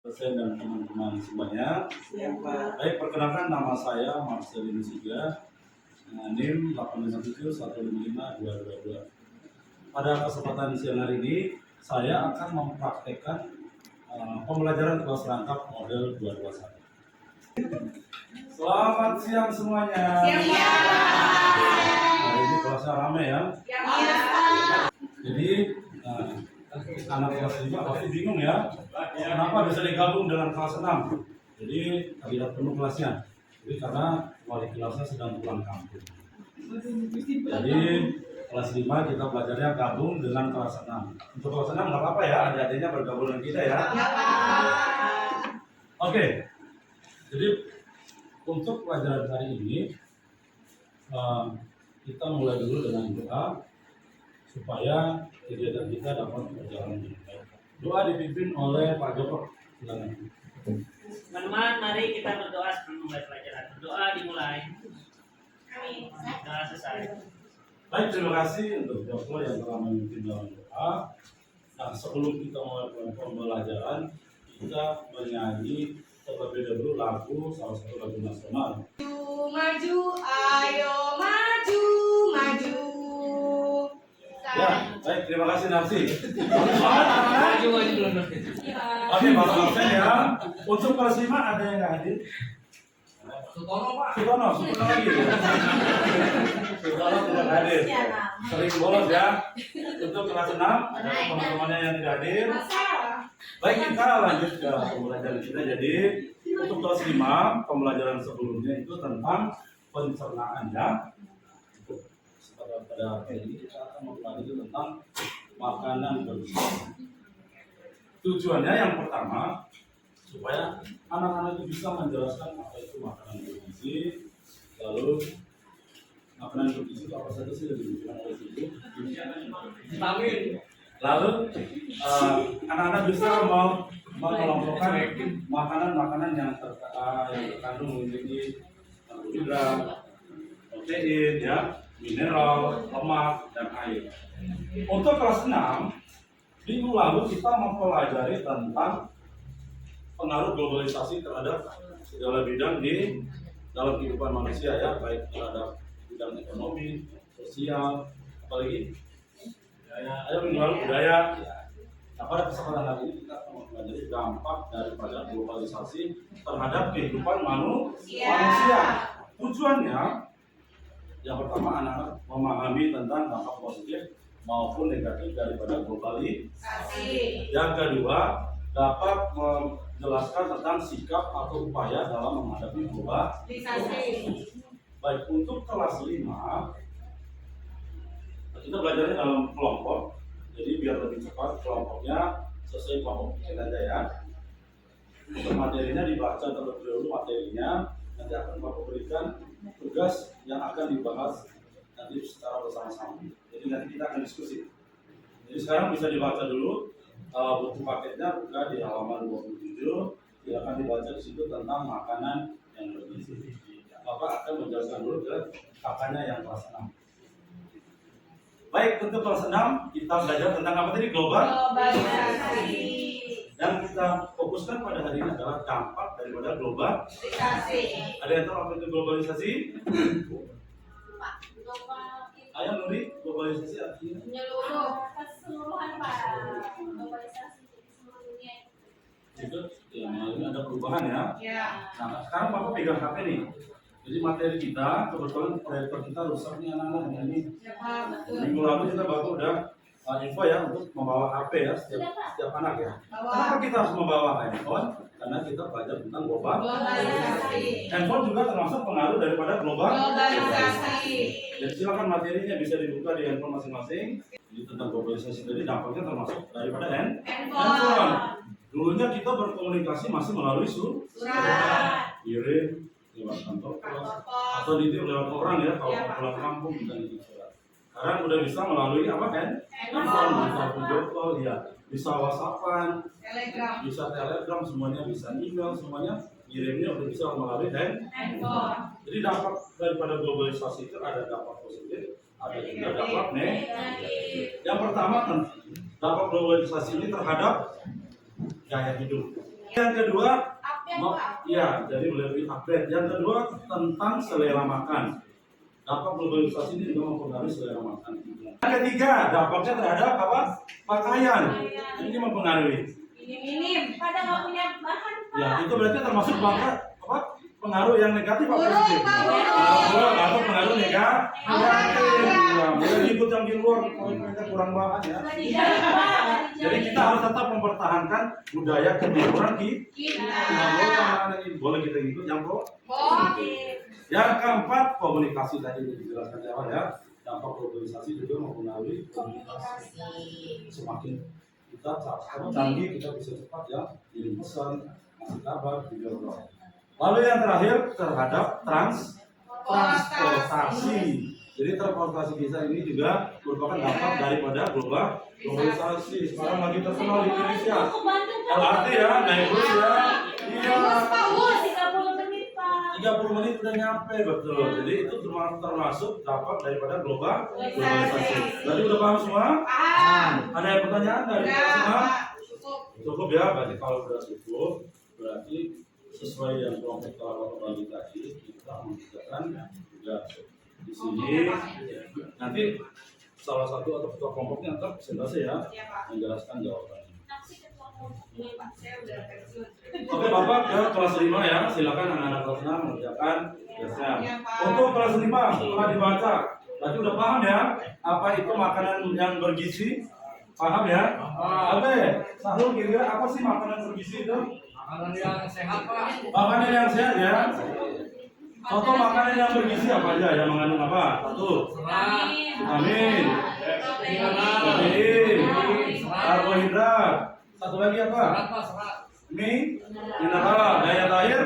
Dosen dan teman-teman semuanya. Baik, perkenalkan nama saya Marcelin Siga, NIM 857155222. Pada kesempatan siang hari ini, saya akan mempraktekkan pembelajaran kelas rangkap model 221. Selamat siang semuanya. Hari ini kelasnya rame ya. Jadi anak kelas 5 pasti bingung ya, kenapa bisa digabung dengan kelas 6. Jadi tidak penuh kelasnya. Jadi karena wali kelasnya sedang pulang kampung. Jadi kelas 5 kita belajarnya gabung dengan kelas 6. Untuk kelas 6 nggak apa-apa ya, adik-adiknya bergabung dengan kita ya. Oke. Jadi untuk pelajaran hari ini kita mulai dulu dengan doa supaya kegiatan kita dapat berjalan dengan baik. Doa dipimpin oleh Pak Joko. Silakan. Teman-teman, mari kita berdoa sebelum mulai pelajaran. Berdoa dimulai. Amin. Doa selesai. Baik, terima kasih untuk Joko yang telah memimpin dalam doa. Nah, sebelum kita mulai pembelajaran, kita menyanyi terlebih dahulu lagu, salah satu lagu nasional. Maju, ayo maju, maju. Ya, baik, terima kasih Narsi. Maju dulu. Oke, Pak Narsen ya. Untuk kelas 5 ada yang nggak hadir? Sutono, Pak. Sutono lagi. Sutono tidak hadir. Sering bolos ya. Untuk kelas 6 ada teman-temannya yang tidak hadir. Baik, kita lanjut ke pembelajaran kita. Jadi untuk kelas 5 pembelajaran sebelumnya itu tentang pencernaan ya. Pada hari ini kita akan mempelajari tentang makanan bergizi. Tujuannya yang pertama supaya anak-anak itu bisa menjelaskan apa itu makanan bergizi, lalu makanan bergizi itu apa saja sih yang dibutuhkan oleh tubuh, vitamin. Lalu anak-anak bisa mengelompokkan makanan-makanan yang terkandung memiliki karbohidrat, protein, ya, mineral, lemak, dan air. Untuk kelas 6, minggu lalu kita mempelajari tentang pengaruh globalisasi terhadap segala bidang di dalam kehidupan manusia ya, baik terhadap bidang ekonomi, sosial, apalagi minggu lalu budaya. Nah, pada kesempatan hari ini kita akan mempelajari dampak daripada globalisasi terhadap kehidupan manusia. Tujuannya yang pertama, anak-anak memahami tentang dampak positif maupun negatif daripada globalisasi. Yang kedua, dapat menjelaskan tentang sikap atau upaya dalam menghadapi globalisasi. Baik, untuk kelas 5, kita belajarnya dalam kelompok. Jadi biar lebih cepat kelompoknya sesuai kelompok kita aja ya. Untuk materinya dibaca terlebih dahulu materinya. Nanti akan Bapak berikan tugas yang akan dibahas nanti secara bersama-sama. Jadi nanti kita akan diskusi. Jadi sekarang bisa dibaca dulu buku paketnya, buka di halaman 27. Silakan dibaca di situ tentang makanan yang bergizi. Bapak akan menjelaskan dulu ke kakaknya yang kelas 6. Baik, untuk kelas 6 kita belajar tentang apa tadi? Globalisasi. Dan kita fokuskan pada hari ini adalah dampak daripada globalisasi. Ada yang tahu apa itu globalisasi? Ayo Nuri, globalisasi artinya? Menyeluruh keseluruhan Pak. Globalisasi jadi seluruh dunia. Itu ya, ini ada perubahan ya. Ya. Nah, sekarang Bapak pegang HP nih. Jadi materi kita, kebetulan proyektor kita rusak nih anak-anak ini. Ya, betul. Minggu lalu kita Bapak udah info ya untuk membawa HP ya setiap anak ya. Kenapa kita harus membawa handphone? Karena kita belajar tentang globalisasi. Handphone juga termasuk pengaruh daripada globalisasi. Jadi silakan materinya bisa dibuka di handphone masing-masing. Jadi tentang globalisasi tadi dampaknya termasuk daripada handphone. Dulunya kita berkomunikasi masih melalui surat, kirim, lewat kantor pos, atau nitip lewat orang ya kalau pulang kampung kita nitip surat. Sekarang udah bisa melalui apa kan? Handphone, bisa video call ya, bisa WhatsAppan, bisa Telegram, semuanya bisa email, semuanya kirimnya udah bisa melalui handphone. Jadi dampak daripada globalisasi itu ada dampak positif, ada juga dampak negatif. Yang pertama, dampak globalisasi ini terhadap gaya hidup. Yang kedua, Update Pak. ya, jadi lebih update. Yang kedua tentang selera makan. Dampak globalisasi ini juga mempengaruhi selera makan. Yang ketiga, dampaknya terhadap apa? Pakaian. Ini mempengaruhi. Minim. Pada nggak punya bahan Pak. Ya, itu berarti termasuk apa? Pengaruh yang negatif apa positif? Atau pengaruh negatif? Ya, mulai ikut yang di luar, kalau mereka kurang bahan ya. Jadi kita harus tetap mempertahankan budaya ketimuran kita. Boleh kita ikut yang pro. Yang keempat, komunikasi tadi dijelaskan di awal ya. Dampak globalisasi juga mempengaruhi komunikasi. Semakin kita canggih, kita bisa cepat ya kirim pesan, kasih kabar, video call. Lalu yang terakhir terhadap transportasi. Jadi transportasi kita ini juga merupakan dampak daripada globalisasi. Sekarang lagi terkenal di Indonesia. LRT ya, naik bus ya. Iya. 30 menit Pak. 30 menit udah nyampe, betul. Jadi itu termasuk dampak daripada globalisasi. Tadi udah paham semua? Ada yang pertanyaan dari semua? Cukup ya, berarti kalau sudah cukup, berarti sesuai yang kelompok kalau bagi tadi kita mengerjakan juga di sini. Nanti salah satu atau ketua kelompoknya antar presentasi ya, menjelaskan jawabannya. Oke Bapak ke kelas 5 ya, silakan anak-anak kelas 6 mengerjakan tugasnya. Untuk kelas 5 setelah dibaca, berarti udah paham ya apa itu makanan yang bergizi? Paham ya? Oke, Sahrul kira-kira apa sih makanan bergizi itu? Makanan yang sehat, Pak. Makanan yang sehat ya. Contoh makanan yang bergizi apa aja? Yang mengandung apa? Satu, vitamin, protein, karbohidrat. Satu lagi apa? Serat, Pak, serat. Mineral. Daya air.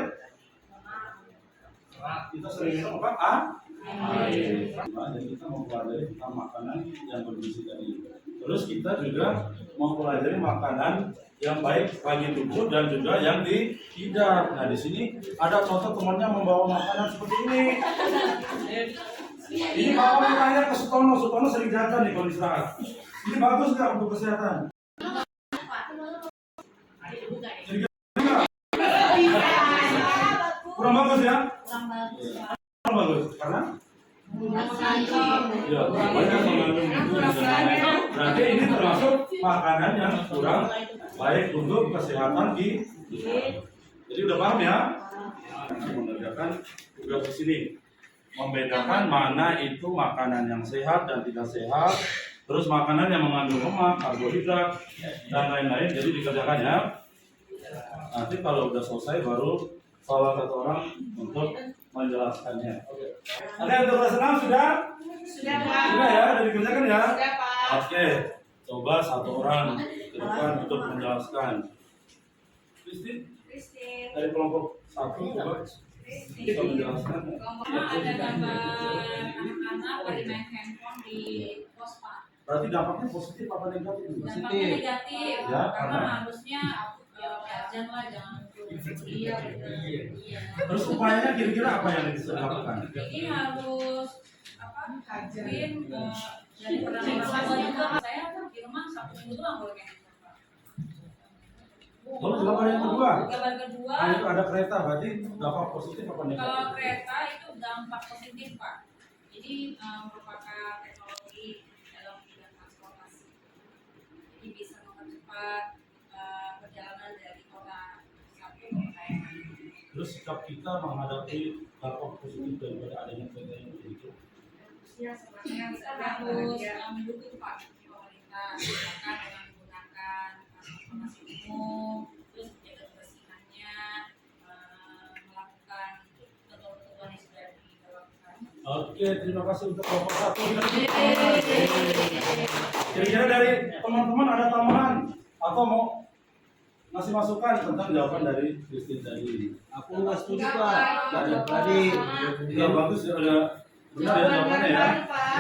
Serat. Kita sering minum apa? Air. Jadi kita mempelajari tentang makanan yang bergizi tadi. Terus kita juga mempelajari makanan yang baik bagi tubuh dan juga yang tidak. Nah di sini ada contoh temannya membawa makanan seperti ini. Ini bawa tanya ke Sutono. Sutono sering jajan nih kalau istirahat. Ini bagus nggak untuk kesehatan? Kurang bagus ya? Kurang bagus karena ya, banyak mengandung berarti ini termasuk makanan yang kurang baik untuk kesehatan jadi udah paham ya? Mengerjakan tugas di sini membedakan mana itu makanan yang sehat dan tidak sehat, terus makanan yang mengandung lemak, karbohidrat dan lain-lain. Jadi dikerjakan ya. Nanti kalau udah selesai baru salah satu orang untuk menjelaskannya. Oke, untuk kelas 6 sudah? Sudah Pak. Sudah ya, udah dikerjakan ya? Sudah Pak. Oke, coba satu orang ke depan untuk menjelaskan. Kristi, dari kelompok 1 coba bisa menjelaskan. Ada gambar anak-anak pada main handphone di pos Pak. Berarti dampaknya positif apa negatif? Dampaknya negatif, Ya, karena karena? harusnya urgent lah, jangan iya. Terus upayanya kira-kira apa yang bisa dilakukan? Ini harus bikin dari pertama juga saya di rumah Sabtu Minggu doang boleh main handphone Pak. Lalu gambar yang kedua? Gambar kedua, Nah, itu ada kereta, berarti dampak positif apa negatif? kalau kereta itu dampak positif Pak. Jadi merupakan teknologi dalam bidang transportasi. Jadi bisa mempercepat perjalanan dari kota satu ke kota yang lain. Terus sikap kita menghadapi dampak positif daripada adanya kereta ini begitu. Ya, sebenarnya kita harus mendukung Pak pemerintah, misalkan dengan menggunakan transportasi umum, terus menjaga kebersihannya, melakukan ketentuan yang sudah dilakukan. Oke, terima kasih untuk kelompok 1. Kira-kira dari teman-teman ada tambahan atau mau ngasih masukan tentang jawaban dari Christine tadi? Aku nggak setuju Pak. Tadi Ya bagus ya, udah benar ya jawabannya ya.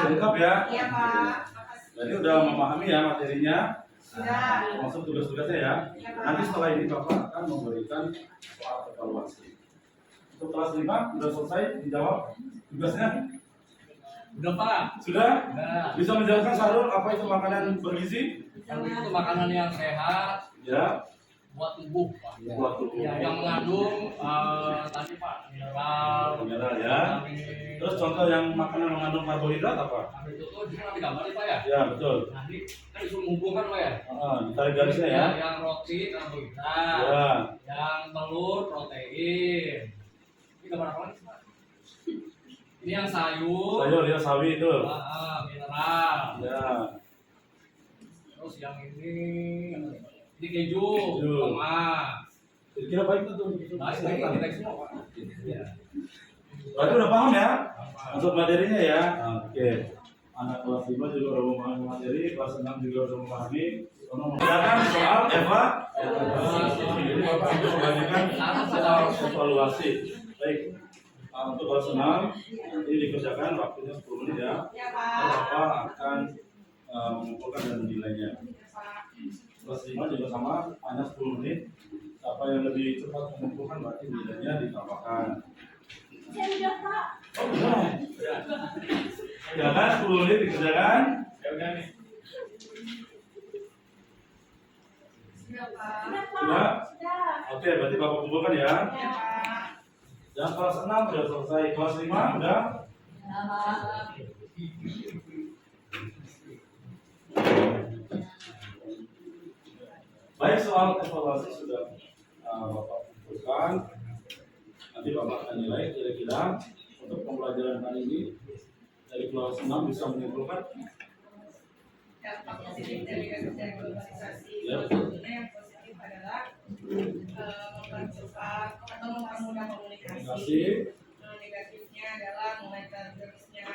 Lengkap ya. Iya Pak. Jadi udah memahami ya materinya. Sudah. Masuk tugas-tugasnya ya. Nanti setelah ini Bapak akan memberikan soal evaluasi. Untuk kelas 5 sudah selesai dijawab tugasnya? Udah, Pak. Sudah? Udah. Bisa menjelaskan Sarul apa itu makanan bergizi? Itu makanan yang sehat, Ya. buat tubuh Pak. Buat tubuh. Ya, yang mengandung tadi Pak mineral, Mineral ya. vitamin. Terus contoh yang makanan mengandung karbohidrat apa? Nah, itu tuh di sana digambar nih Pak ya. Ya betul. Nanti kan disuruh menghubungkan Pak ya. Ditarik garisnya ya. Yang roti karbohidrat, Ya. yang telur protein. Ini gambar apa lagi Pak? Ini yang sayur. Sayur ya sawi itu. Mineral. Ya. Terus yang ini keju, Keju. sama. Kira-kira baik tuh. Baik semua Pak. Berarti udah paham ya? Untuk materinya ya. Oke. Anak kelas 5 juga udah memahami materi, kelas 6 juga udah memahami. Silakan soal Eva. Jadi Bapak Ibu membagikan soal evaluasi. Baik. Untuk kelas 6 ini dikerjakan waktunya 10 menit ya. Bapak akan mengumpulkan dan menilainya. Kelas 5 juga sama, hanya 10 menit. Siapa yang lebih cepat mengumpulkan berarti nilainya ditambahkan. Saya udah Pak. Oh, benar. Ya kan, 10 menit dikerjakan. Ya udah nih. Sudah Sudah? Pak. Sudah. Oke, berarti Bapak kumpulkan ya. Ya Pak. Yang kelas 6 sudah selesai, kelas 5 udah. Baik, soal evaluasi sudah Bapak kumpulkan. Nanti Bapak akan nilai kira-kira untuk pembelajaran hari ini dari kelas 6 bisa menyimpulkan. Dampak positif dari kerja globalisasi Ya. sebetulnya yang positif adalah mempercepat atau mempermudah komunikasi. Komunikasi. Negatifnya adalah mulai tergerusnya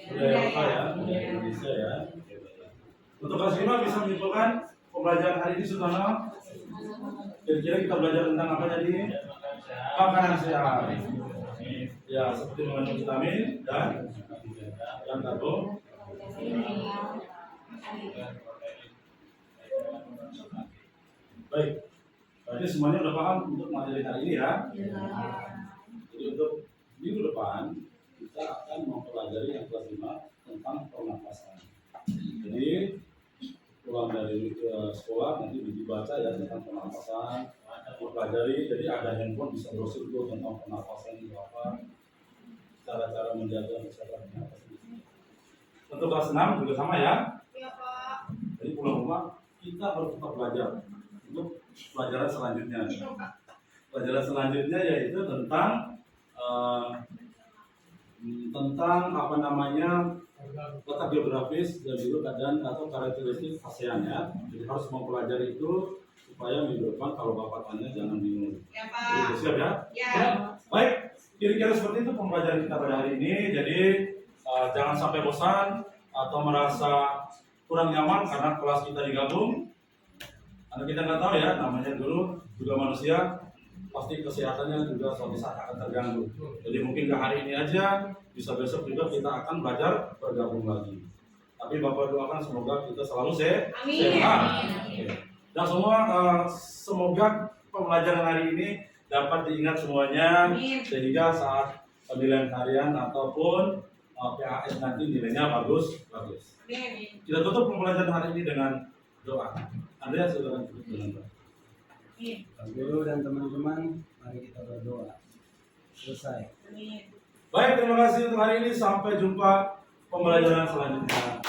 Budaya lokal ya, budaya Indonesia ya. Untuk kelas 5 bisa menyimpulkan pembelajaran hari ini Sultana. Kira-kira kita belajar tentang apa tadi? Makanan sehat. Ya, seperti mengandung vitamin dan karbo. Baik, berarti semuanya udah paham untuk materi hari ini ya. Jadi untuk minggu depan kita akan mempelajari yang kelas 5 tentang pernapasan. Jadi pulang dari sekolah nanti dibaca ya tentang pernapasan, mempelajari. Jadi ada handphone bisa browsing dulu tentang pernapasan itu apa, cara-cara menjaga kesehatan pernapasan. Untuk kelas 6 juga sama ya. Iya Pak. Jadi pulang rumah kita harus tetap belajar untuk pelajaran selanjutnya. Pelajaran selanjutnya yaitu tentang apa namanya letak geografis dan juga keadaan atau karakteristik ASEAN ya. Jadi harus mempelajari itu supaya minggu depan kalau Bapak tanya jangan bingung. Ya Jadi, siap ya? Ya. Baik, kira-kira seperti itu pembelajaran kita pada hari ini. Jadi jangan sampai bosan atau merasa kurang nyaman karena kelas kita digabung. Karena kita nggak tahu ya, namanya guru juga manusia, pasti kesehatannya juga suatu saat akan terganggu. Jadi mungkin ke hari ini aja, bisa besok juga kita akan belajar bergabung lagi. Tapi Bapak doakan semoga kita selalu sehat. Oke. Dan semua semoga pembelajaran hari ini dapat diingat semuanya sehingga saat penilaian harian ataupun PAS nanti nilainya bagus. Kita tutup pembelajaran hari ini dengan doa. Andrea silakan tutup dengan doa. Pak Guru dan teman-teman, mari kita berdoa. Selesai. Baik, terima kasih untuk hari ini. Sampai jumpa pembelajaran selanjutnya.